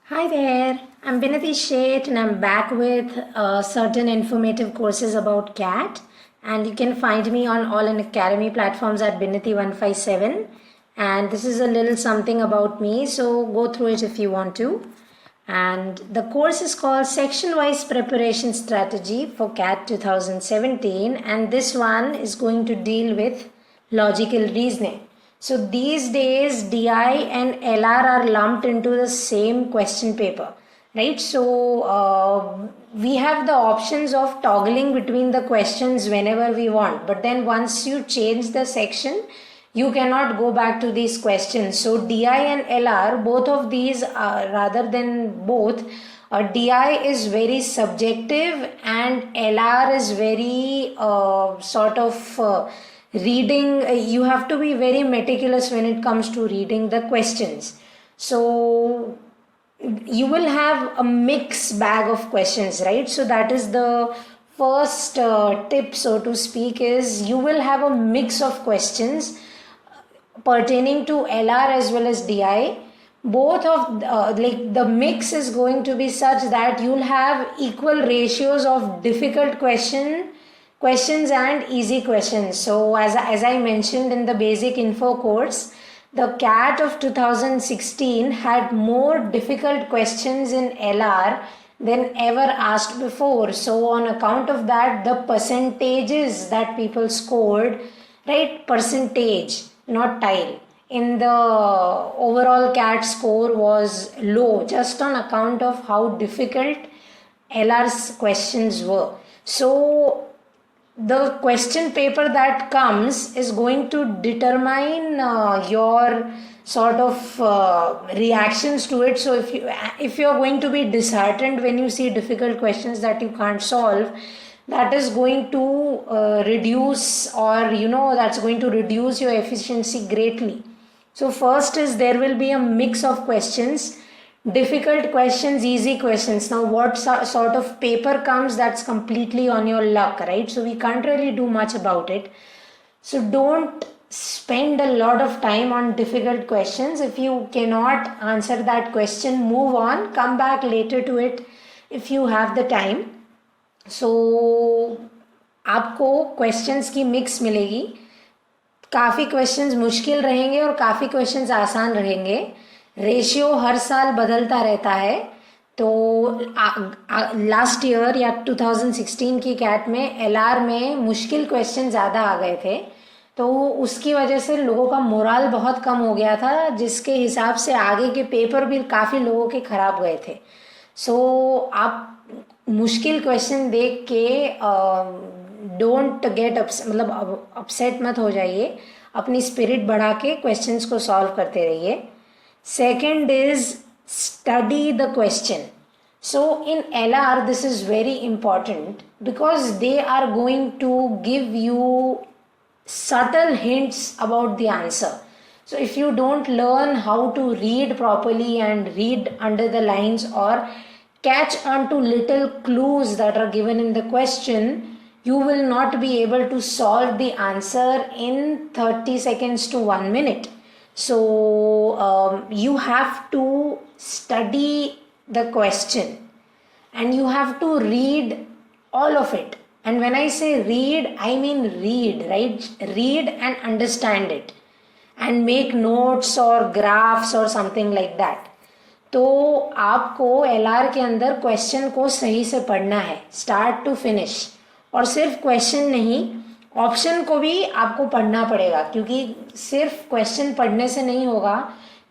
Hi there, I'm Binati Sheth and I'm back with certain informative courses about CAT. And you can find me on all Unacademy platforms at Binati157. And this is a little something about me, so go through it if you want to. And the course is called Section Wise Preparation Strategy for CAT 2017. And this one is going to deal with logical reasoning. So these days DI and LR are lumped into the same question paper, right? So we have the options of toggling between the questions whenever we want, but then once you change the section, you cannot go back to these questions. So DI and LR, both of these are, rather than both, DI is very subjective and LR is very reading. You have to be very meticulous when it comes to reading the questions. So you will have a mixed bag of questions, right? So that is the first tip, so to speak, is you will have a mix of questions pertaining to LR as well as DI. Both of like the mix is going to be such that you'll have equal ratios of difficult questions and easy questions. So as I mentioned in the basic info course, the CAT of 2016 had more difficult questions in LR than ever asked before. So on account of that, the percentages that people scored, right, percentage, not tile, in the overall CAT score was low just on account of how difficult LR's questions were. So the question paper that comes is going to determine your sort of reactions to it. So if you're going to be disheartened when you see difficult questions that you can't solve, that is going to reduce, or that's going to reduce your efficiency greatly. So first is there will be a mix of questions, difficult questions, easy questions. Now what sort of paper comes, that's completely on your luck, right? So we can't really do much about it. So don't spend a lot of time on difficult questions. If you cannot answer that question, move on, come back later to it if you have the time. सो आपको questions की mix मिलेगी. काफ़ी questions मुश्किल रहेंगे और काफ़ी questions आसान रहेंगे. रेशियो हर साल बदलता रहता है. तो लास्ट ईयर या 2016 की कैट में एलआर में मुश्किल क्वेश्चन ज़्यादा आ गए थे, तो उसकी वजह से लोगों का मोराल बहुत कम हो गया था, जिसके हिसाब से आगे के पेपर भी काफ़ी लोगों के ख़राब गए थे. सो आप मुश्किल क्वेश्चन देख के डोंट गेट मतलब अपसेट मत हो जाइए. अपनी स्पिरिट बढ़ा के क्वेश्चंस को सॉल्व करते रहिए. Second is study the question. So in LR this is very important because they are going to give you subtle hints about the answer. So if you don't learn how to read properly and read under the lines or catch on to little clues that are given in the question, you will not be able to solve the answer in 30 seconds to 1 minute. So you have to study the question and you have to read all of it. And when I say read, I mean read, right? Read and understand it and make notes or graphs or something like that. तो आपको LR के अंदर question को सही से पढ़ना है start to finish. और सिर्फ क्वेश्चन नहीं, ऑप्शन को भी आपको पढ़ना पड़ेगा, क्योंकि सिर्फ क्वेश्चन पढ़ने से नहीं होगा.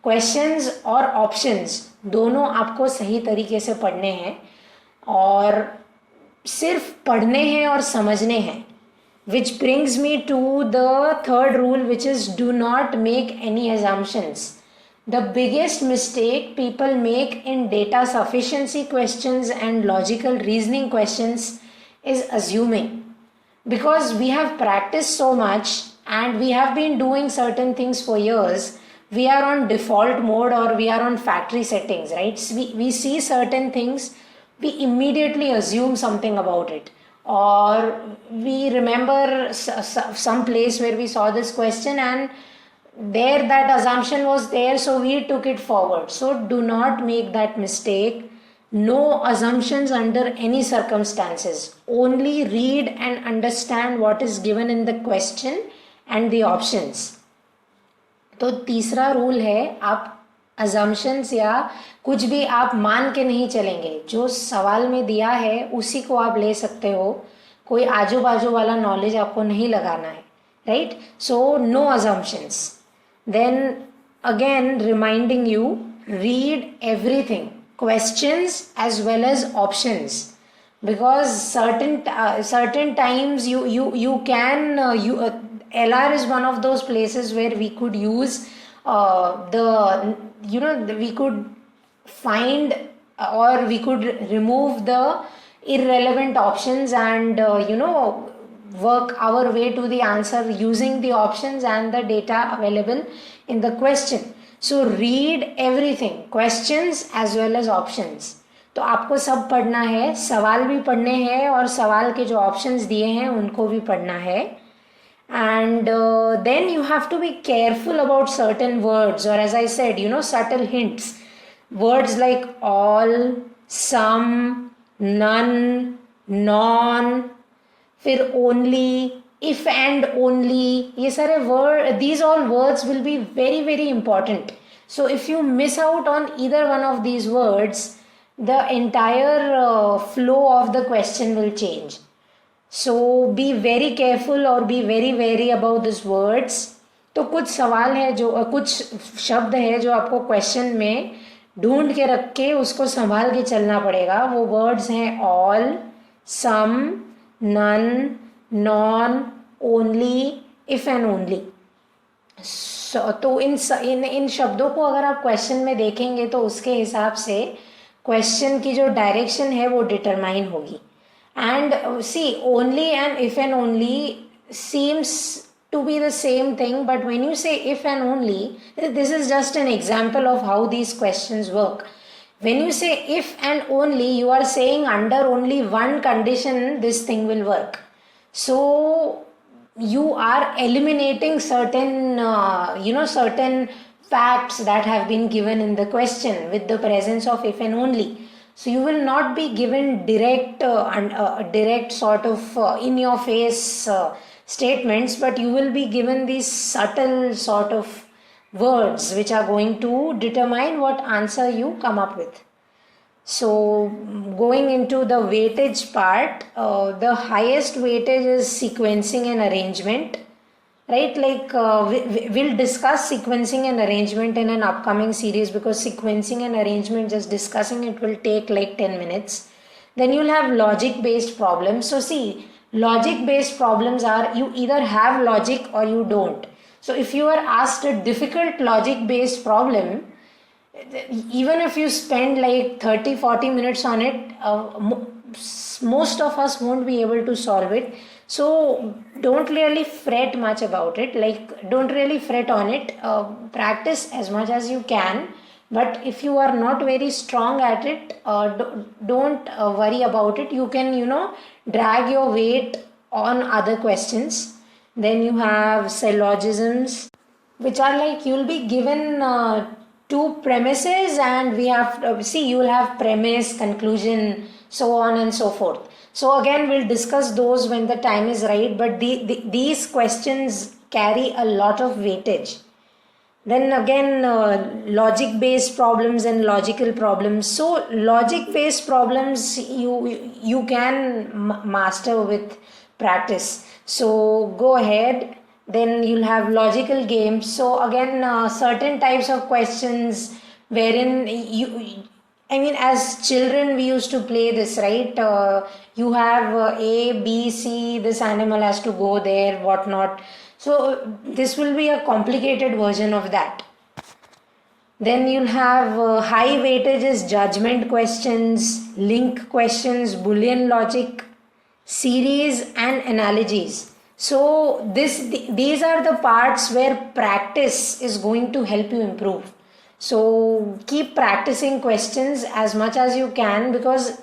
क्वेश्चंस और ऑप्शंस दोनों आपको सही तरीके से पढ़ने हैं, और सिर्फ पढ़ने हैं और समझने हैं. Which brings me to the third rule, which is do not make any assumptions. The biggest mistake people make in data sufficiency questions and logical reasoning questions is assuming. Because we have practiced so much and we have been doing certain things for years, we are on default mode or we are on factory settings, right? So we see certain things, we immediately assume something about it, or we remember some place where we saw this question and there that assumption was there, so we took it forward. So do not make that mistake. No assumptions under any circumstances. Only read and understand what is given in the question and the options. तो तीसरा rule है, आप assumptions या कुछ भी आप मान के नहीं चलेंगे. जो सवाल में दिया है उसी को आप ले सकते हो. कोई आजू बाजू वाला नॉलेज आपको नहीं लगाना है, right? So no assumptions. Then again reminding you, read everything, questions as well as options, because certain times you can LR is one of those places where we could use we could find or we could remove the irrelevant options and work our way to the answer using the options and the data available in the question. So read everything, questions as well as options. तो आपको सब पढ़ना है, सवाल भी पढ़ने हैं और सवाल के जो ऑप्शंस दिए हैं उनको भी पढ़ना है. And then you have to be careful about certain words, or as I said, subtle hints. Words like all, some, none, non, फिर only, if and only, ये सारे word, these all words will be very very important. So if you miss out on either one of these words, the entire flow of the question will change. So be very careful or be very wary about these words. तो कुछ सवाल है जो कुछ शब्द है जो आपको क्वेश्चन में ढूंढ के रख के उसको संभाल के चलना पड़ेगा. वो वर्ड्स हैं all, some, none, non, only, if and only. तो इन शब्दों को अगर आप क्वेश्चन में देखेंगे तो उसके हिसाब से क्वेश्चन की जो डायरेक्शन है वो डिटरमाइन होगी. And see, only and if and only seems to be the same thing, but when you say if and only, this is just an example of how these questions work. When you say if and only, you are saying under only one condition this thing will work. So you are eliminating certain certain facts that have been given in the question with the presence of if and only. So you will not be given direct sort of in your face statements, but you will be given these subtle sort of words which are going to determine what answer you come up with. So going into the weightage part, the highest weightage is sequencing and arrangement, right? Like we'll discuss sequencing and arrangement in an upcoming series, because sequencing and arrangement, just discussing it will take like 10 minutes. Then you'll have logic based problems. So see, logic based problems are, you either have logic or you don't. So if you are asked a difficult logic based problem, even if you spend like 30-40 minutes on it, most of us won't be able to solve it. So don't really fret much about it, like don't really fret on it. Practice as much as you can, but if you are not very strong at it, don't worry about it. You can drag your weight on other questions. Then you have syllogisms, which are like you'll be given two premises, and we have you will have premise, conclusion, so on and so forth. So again, we'll discuss those when the time is right, but these questions carry a lot of weightage. Then again, logic based problems and logical problems. So logic based problems you can master with practice. So go ahead. Then you'll have logical games. So again, certain types of questions wherein as children we used to play this, right? You have A, B, C, this animal has to go there, whatnot. So this will be a complicated version of that. Then you'll have high weightages, judgment questions, link questions, Boolean logic, series and analogies. So these are the parts where practice is going to help you improve. So keep practicing questions as much as you can, because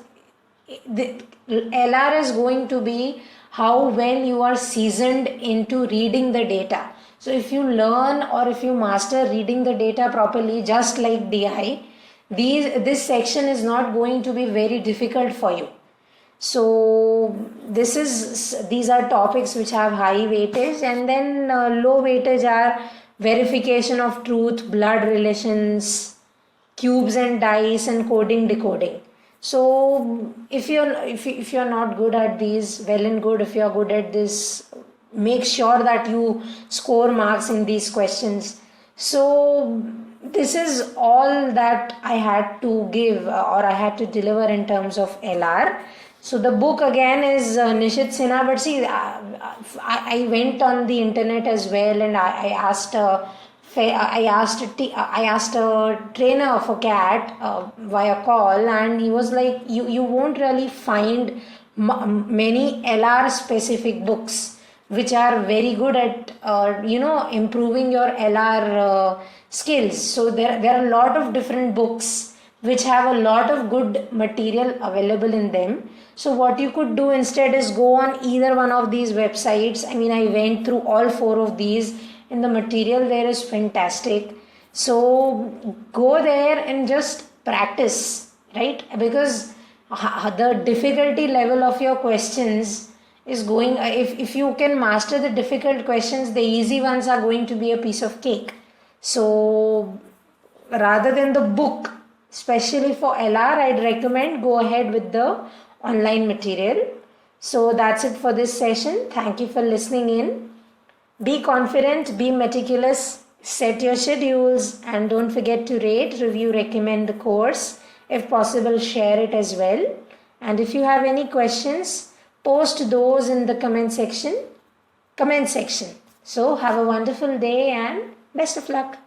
the LR is going to be how well you are seasoned into reading the data. So if you learn or if you master reading the data properly, just like DI, this section is not going to be very difficult for you. So these are topics which have high weightage, and then low weightage are verification of truth, blood relations, cubes and dice, and coding decoding. So if you're not good at these, well and good. If you're good at this, make sure that you score marks in these questions. So this is all that I had to give or I had to deliver in terms of LR. So the book again is Nishit Sinha, but see, I went on the internet as well, and I asked I asked a trainer for CAT via call, and he was like, you won't really find many LR specific books which are very good at improving your LR skills. So there are a lot of different books which have a lot of good material available in them. So what you could do instead is go on either one of these websites. I mean, I went through all 4 of these, and the material there is fantastic. So go there and just practice, right? Because the difficulty level of your questions is going, if you can master the difficult questions, the easy ones are going to be a piece of cake. So rather than the book, especially for LR, I'd recommend go ahead with the online material. So that's it for this session. Thank you for listening in. Be confident, be meticulous, set your schedules, and don't forget to rate, review, recommend the course. If possible, share it as well. And if you have any questions, post those in the comment section. So have a wonderful day and best of luck.